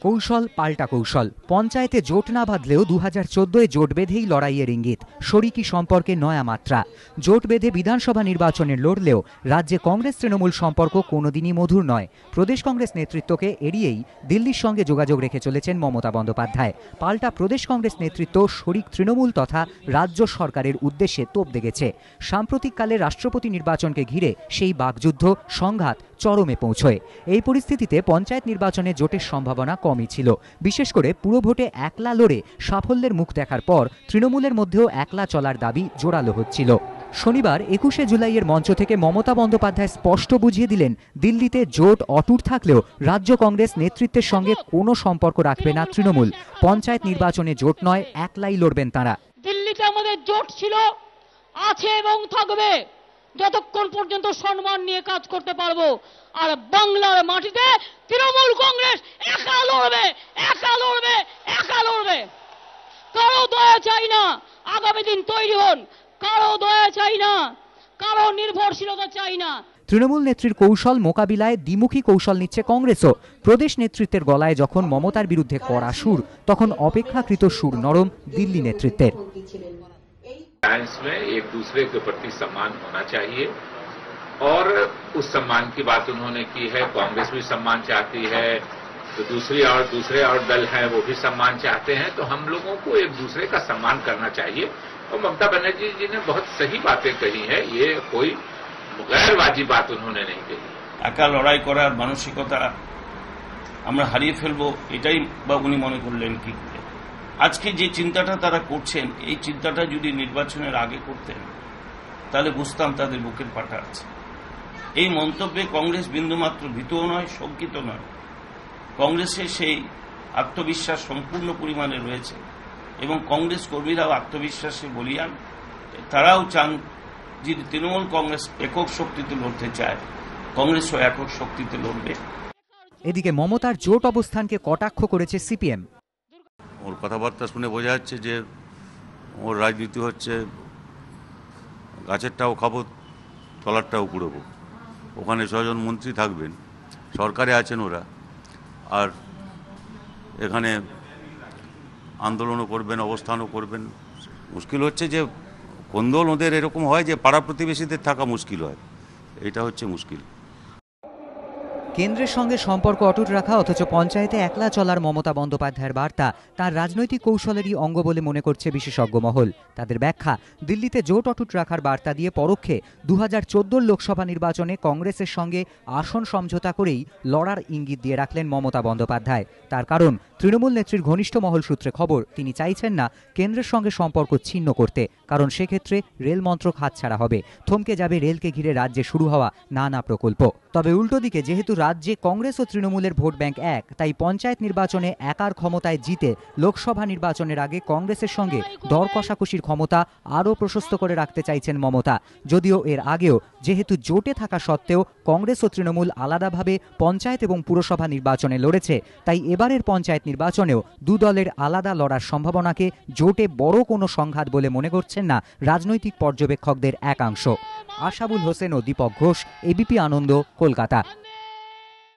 কৌশল পাল্টা কৌশল। পঞ্চায়েতে জোট না বাঁধলেও 2014-এ জোট বেঁধেই লড়াইয়ের ইঙ্গিত, শরিকি সম্পর্কে নয়া মাত্রা। জোট বেঁধে বিধানসভা নির্বাচনে লড়লেও রাজ্যে কংগ্রেস তৃণমূল সম্পর্ক কোনোদিনই মধুর নয়। প্রদেশ কংগ্রেস নেতৃত্বকে এড়িয়েই দিল্লির সঙ্গে যোগাযোগ রেখে চলেছেন মমতা বন্দ্যোপাধ্যায়। পাল্টা প্রদেশ কংগ্রেস নেতৃত্ব শরিক তৃণমূল তথা রাজ্য সরকারের উদ্দেশ্যে তোপ দেগেছে। সাম্প্রতিককালে রাষ্ট্রপতি নির্বাচনকে ঘিরে সেই বাকযুদ্ধ সংঘাত চরমে পৌঁছয়। এই পরিস্থিতিতে পঞ্চায়েত নির্বাচনে জোটের সম্ভাবনা কমই ছিল। বিশেষ করে পুরো ভোটে একলা লড়ে সাফল্যের মুখ দেখার পর তৃণমূলের মধ্যেও একলা চলার দাবি জোরালো হচ্ছিল। শনিবার 21শে জুলাইয়ের মঞ্চ থেকে মমতা বন্দ্যোপাধ্যায় স্পষ্ট বুঝিয়ে দিলেন, দিল্লিতে জোট অটুট থাকলেও রাজ্য কংগ্রেস নেতৃত্বের সঙ্গে কোনো সম্পর্ক রাখবে না তৃণমূল। পঞ্চায়েত নির্বাচনে জোট নয়, একলাই লড়বেন তাঁরা। দিল্লিতে আমাদের জোট ছিল, আছে এবং থাকবে যতক্ষণ পর্যন্ত সম্মান নিয়ে কাজ করতে পারবো। আর বাংলার মাটিতে তৃণমূল কংগ্রেস একা লড়বে, একা লড়বে, একা লড়বে। কারো দয়া চাই না, আগামী দিন তৈরি হন। কারো দয়া চাই না, কারো নির্ভরশীলতা চাই না। তৃণমূল নেত্রীর কৌশল মোকাবিলায় দ্বিমুখী কৌশল নিচ্ছে কংগ্রেসও। প্রদেশ নেতৃত্বের গলায় যখন মমতার বিরুদ্ধে কড়া সুর, তখন অপেক্ষাকৃত সুর নরম দিল্লি नेतृत्वेर। में एक दूसरे के प्रति सम्मान होना चाहिए और उस सम्मान की बात उन्होंने की है। कांग्रेस भी सम्मान चाहती है, तो दूसरे और दल हैं वो भी सम्मान चाहते हैं। तो हम लोगों को एक दूसरे का सम्मान करना चाहिए। और ममता बनर्जी जी ने बहुत सही बातें कही है, ये कोई गैरवाजी बात उन्होंने नहीं कही। একা লড়াই করার মানসিকতা আমরা হারিয়ে ফেলবো, এটাই বা উনি মনে করলেন কি করে? আজকে যে চিন্তাটা তারা করছেন, এই চিন্তাটা যদি নির্বাচনের আগে করতেন তাহলে বুঝতাম তাদের বুকের পাটা আছে। এই মন্তব্যে কংগ্রেস বিন্দুমাত্র ভীতও নয়, শঙ্কিত নয়। কংগ্রেসের সেই আত্মবিশ্বাস সম্পূর্ণ পরিমাণে রয়েছে এবং কংগ্রেস কর্মীরাও আত্মবিশ্বাসে বলিয়ান। তারাও চান যে তৃণমূল কংগ্রেস একক শক্তিতে লড়তে চায়, কংগ্রেসও একক শক্তিতে লড়বে। এদিকে মমতার জোট অবস্থানকে কটাক্ষ করেছে সিপিএম। ওর কথাবার্তা শুনে বোঝা যাচ্ছে যে ওর রাজনীতি হচ্ছে গাছেরটাও খাবো, তলারটাও কুড়োবো। ওখানে 6 জন মন্ত্রী থাকবেন, সরকারে আছেন ওরা, আর এখানে আন্দোলনও করবেন, অবস্থানও করবেন। মুশকিল হচ্ছে যে কোন্দল ওদের এরকম হয় যে পাড়া প্রতিবেশীদের থাকা মুশকিল হয়, এটা হচ্ছে মুশকিল। কেন্দ্রের সঙ্গে সম্পর্ক অটুট রাখা অথচ পঞ্চায়েতে একলা চলার মমতা বন্দ্যোপাধ্যায়ের বার্তা তার রাজনৈতিক কৌশলেরই অঙ্গ বলে মনে করছে বিশেষজ্ঞ মহল। তাদের ব্যাখ্যা, দিল্লিতে জোট অটুট রাখার বার্তা দিয়ে পরোক্ষে 2014 লোকসভা নির্বাচনে কংগ্রেসের সঙ্গে আসন সমঝোতা করেই লড়ার ইঙ্গিত দিয়ে রাখলেন মমতা বন্দ্যোপাধ্যায়। তার কারণ, তৃণমূল নেত্রীর ঘনিষ্ঠ মহল সূত্রে খবর, তিনি চাইছেন না কেন্দ্রের সঙ্গে সম্পর্ক ছিন্ন করতে, কারণ সেক্ষেত্রে রেল মন্ত্রক হাতছাড়া হবে, থমকে যাবে রেলকে ঘিরে রাজ্যে শুরু হওয়া নানা প্রকল্প। তবে উল্টো দিকে যেহেতু রাজ্যে কংগ্রেস ও তৃণমূলের ভোট ব্যাংক এক, তাই পঞ্চায়েত নির্বাচনে একার ক্ষমতায় জিতে লোকসভা নির্বাচনের আগে কংগ্রেসের সঙ্গে দর কষাকষির ক্ষমতা আরও প্রশস্ত করে রাখতে চাইছেন মমতা। যদিও এর আগেও যেহেতু জোটে থাকা সত্ত্বেও কংগ্রেস ও তৃণমূল আলাদাভাবে পঞ্চায়েত এবং পুরসভা নির্বাচনে লড়েছে, তাই এবারের পঞ্চায়েত নির্বাচনেও দু দলের আলাদা লড়ার সম্ভাবনাকে জোটে বড় কোনো সংঘাত বলে মনে করছেন না রাজনৈতিক পর্যবেক্ষকদের একাংশ। আশাবুল হোসেন ও দীপক ঘোষ, এবিপি আনন্দ, কলকাতা।